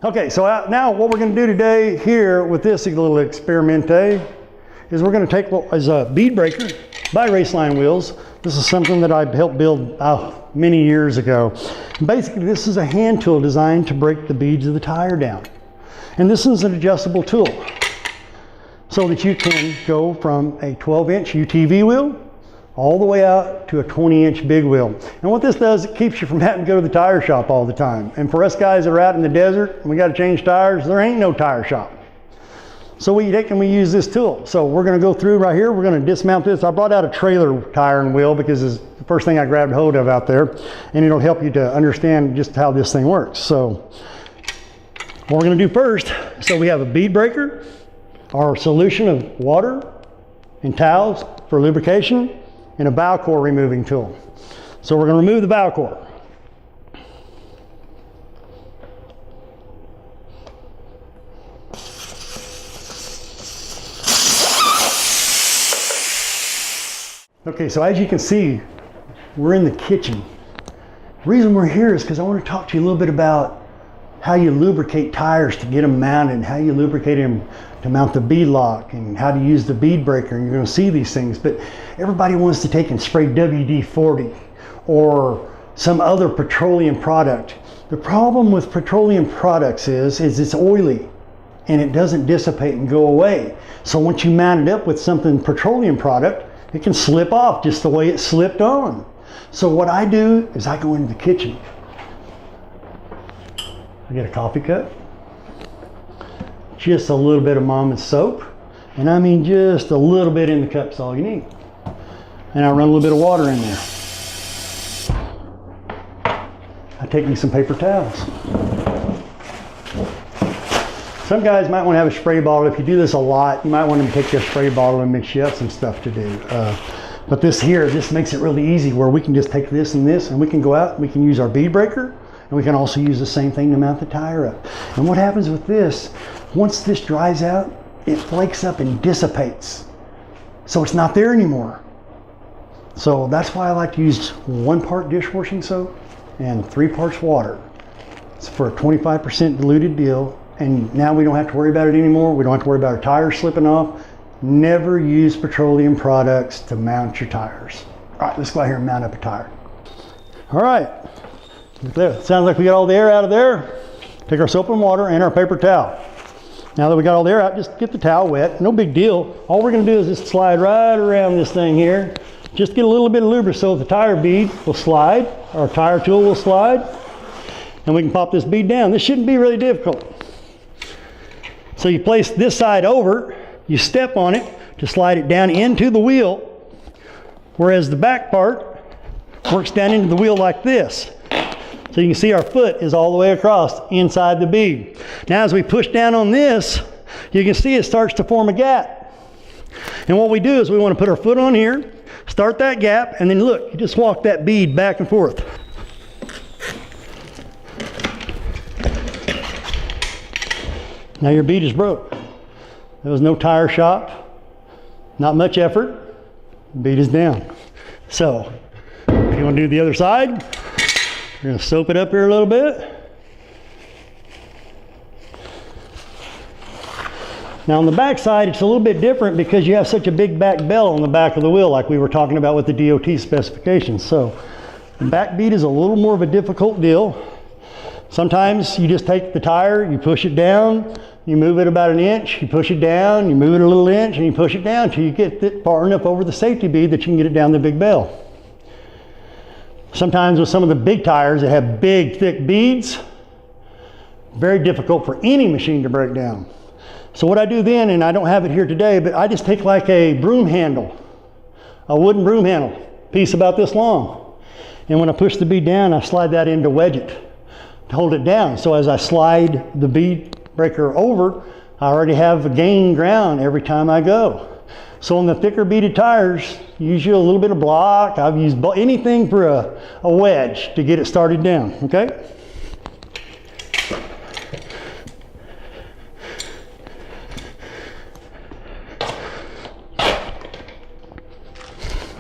Okay, so now what we're going to do today here with this little experimente is we're going to take what is a bead breaker by Raceline wheels. This is something that I helped build many years ago. Basically, this is a hand tool designed to break the beads of the tire down. And this is an adjustable tool so that you can go from a 12-inch UTV wheel all the way out to a 20-inch big wheel. And what this does, it keeps you from having to go to the tire shop all the time. And for us guys that are out in the desert and we got to change tires, there ain't no tire shop. So we take and we use this tool. So we're going to go through right here. We're going to dismount this. I brought out a trailer tire and wheel because it's the first thing I grabbed hold of out there, and it'll help you to understand just how this thing works. So what we're going to do first, so we have a bead breaker, our solution of water and towels for lubrication, and a bow core removing tool. So we're going to remove the bow core. Okay, so as you can see, we're in the kitchen. The reason we're here is because I want to talk to you a little bit about how you lubricate tires to get them mounted, and how you lubricate them to mount the bead lock, and how to use the bead breaker. And you're going to see these things, but everybody wants to take and spray WD-40 or some other petroleum product. The problem with petroleum products is it's oily and it doesn't dissipate and go away. So once you mount it up with something petroleum product, it can slip off just the way it slipped on. So what I do is I go into the kitchen. I get a coffee cup, just a little bit of Mama's soap, and I mean just a little bit in the cup's all you need. And I run a little bit of water in there. I take me some paper towels. Some guys might want to have a spray bottle. If you do this a lot, you might want to take your spray bottle and mix you up some stuff to do. But this makes it really easy, where we can just take this and we can go out, we can use our bead breaker, and we can also use the same thing to mount the tire up. And what happens with this, once this dries out, it flakes up and dissipates. So it's not there anymore. So that's why I like to use 1 part dishwashing soap and 3 parts water. It's for a 25% diluted deal. And now we don't have to worry about it anymore. We don't have to worry about our tires slipping off. Never use petroleum products to mount your tires. All right, let's go out here and mount up a tire. All right, there. Sounds like we got all the air out of there. Take our soap and water and our paper towel. Now that we got all the air out, just get the towel wet. No big deal. All we're gonna do is just slide right around this thing here. Just get a little bit of lubricant so the tire bead will slide, our tire tool will slide, and we can pop this bead down. This shouldn't be really difficult. So you place this side over, you step on it to slide it down into the wheel, whereas the back part works down into the wheel like this. So you can see our foot is all the way across inside the bead. Now as we push down on this, you can see it starts to form a gap. And what we do is we want to put our foot on here, start that gap, and then look, you just walk that bead back and forth. Now your bead is broke. There was no tire shop, not much effort, bead is down. So if you want to do the other side, you're going to soap it up here a little bit. Now on the back side, it's a little bit different because you have such a big back bell on the back of the wheel, like we were talking about with the DOT specifications. So the back bead is a little more of a difficult deal. Sometimes you just take the tire, you push it down, you move it about 1 inch, you push it down, you move it a little inch, and you push it down till you get it far enough over the safety bead that you can get it down the big bell. Sometimes with some of the big tires that have big, thick beads, very difficult for any machine to break down. So what I do then, and I don't have it here today, but I just take like a broom handle, a wooden broom handle, piece about this long. And when I push the bead down, I slide that in to wedge it, to hold it down. So as I slide the bead breaker over, I already have gained ground every time I go. So on the thicker beaded tires, usually a little bit of block. I've used anything for a wedge to get it started down, okay?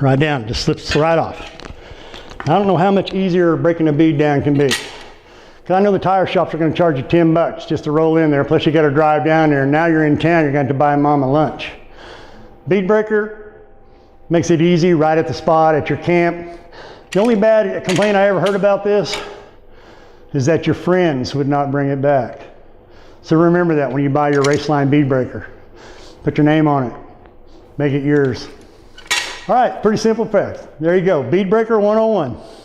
Right down, just slips right off. I don't know how much easier breaking a bead down can be. Because I know the tire shops are going to charge you $10 just to roll in there, plus you got to drive down there, and now you're in town, you're going to buy mama lunch. Bead breaker makes it easy right at the spot at your camp. The only bad complaint I ever heard about this is that your friends would not bring it back. So remember that when you buy your Raceline bead breaker. Put your name on it. Make it yours. All right, pretty simple facts. There you go, bead breaker 101.